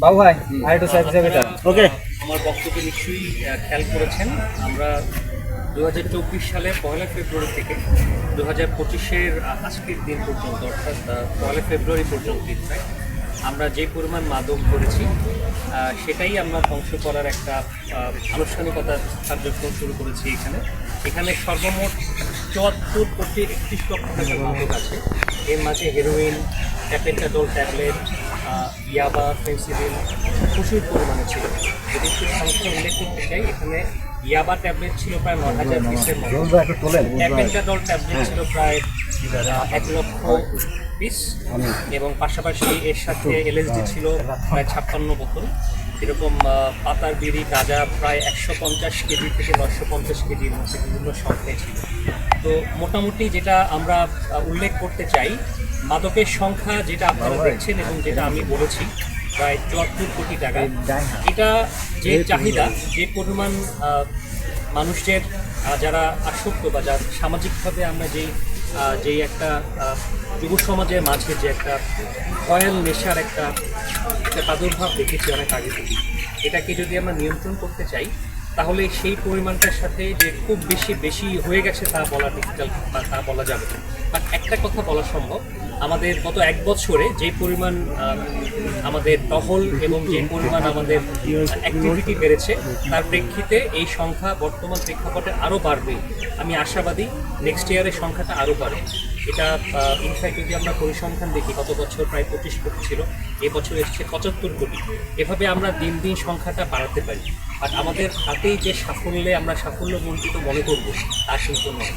বাবু ভাই আর একটু সাইড জায়গাটা ওকে। আমার বক্তব্য নিশ্চয়ই খেয়াল করেছেন। আমরা 2024 সালে 1 ফেব্রুয়ারি থেকে 2025-এর আজকের দিন পর্যন্ত, অর্থাৎ 1 ফেব্রুয়ারি পর্যন্ত প্রায় আমরা যে পরিমাণ মাদক করেছি সেটাই আমরা ধ্বংস করার একটা আনুষ্ঠানিকতা কার্যক্রম শুরু করেছি। এখানে সর্বমোট 74 কোটি 31 লক্ষ টাকার মাদক আছে। এর মাঝে হেরোইন, ট্যাপেন্টাডল ট্যাবলেট, ইয়াবা, ফেন্সিডিল প্রচুর পরিমাণে ছিল। যদি একটু সংখ্যা উল্লেখ করতে চাই, এখানে ইয়াবা ট্যাবলেট ছিল প্রায় 9,000 পিসের মতো, ট্যাপেন্টাডল ট্যাবলেট ছিল প্রায় 1 লক্ষ পিস, এবং পাশাপাশি এর সাথে এলএসডি ছিল প্রায় 56 বোতল। এরকম পাতার বিড়ি, গাঁজা প্রায় 150 কেজি থেকে 950 কেজির মধ্যে বিভিন্ন সংখ্যায় ছিল। তো মোটামুটি যেটা আমরা উল্লেখ করতে চাই, মাদকের সংখ্যা যেটা আপনারা দেখছেন এবং যেটা আমি বলেছি প্রায় 74 কোটি টাকা, এটা যে চাহিদা, যে পরিমাণ মানুষের যারা আসক্ত বা যারা সামাজিকভাবে আমরা যেই একটা যুব সমাজের মাঝে যে একটা কয়েল নেশার একটা প্রাদুর্ভাব দেখেছি অনেক আগে থেকে, এটাকে যদি আমরা নিয়ন্ত্রণ করতে চাই তাহলে সেই পরিমাণটার সাথে যে খুব বেশি হয়ে গেছে তা বলা ডিফিকাল্ট বা তা বলা যাবে না। বাট একটা কথা বলা সম্ভব, আমাদের গত 1 বছরে যে পরিমাণ আমাদের টহল এবং যে পরিমাণ আমাদের অ্যাক্টিভিটি বেড়েছে, তার প্রেক্ষিতে এই সংখ্যা বর্তমান প্রেক্ষাপটে আরও বাড়বে। আমি আশাবাদী নেক্সট ইয়ারের সংখ্যাটা আরও বাড়বে। এটা ইনফ্যাক্ট যদি আমরা পরিসংখ্যান দেখি, গত বছর প্রায় 25 কোটি ছিল, এবছর এসছে 75 কোটি। এভাবে আমরা দিন দিন সংখ্যাটা বাড়াতে পারি। আর আমাদের হাতেই যে সাফল্যে আমরা সাফল্যমণ্ডিত মনে করব তা কিন্তু নয়।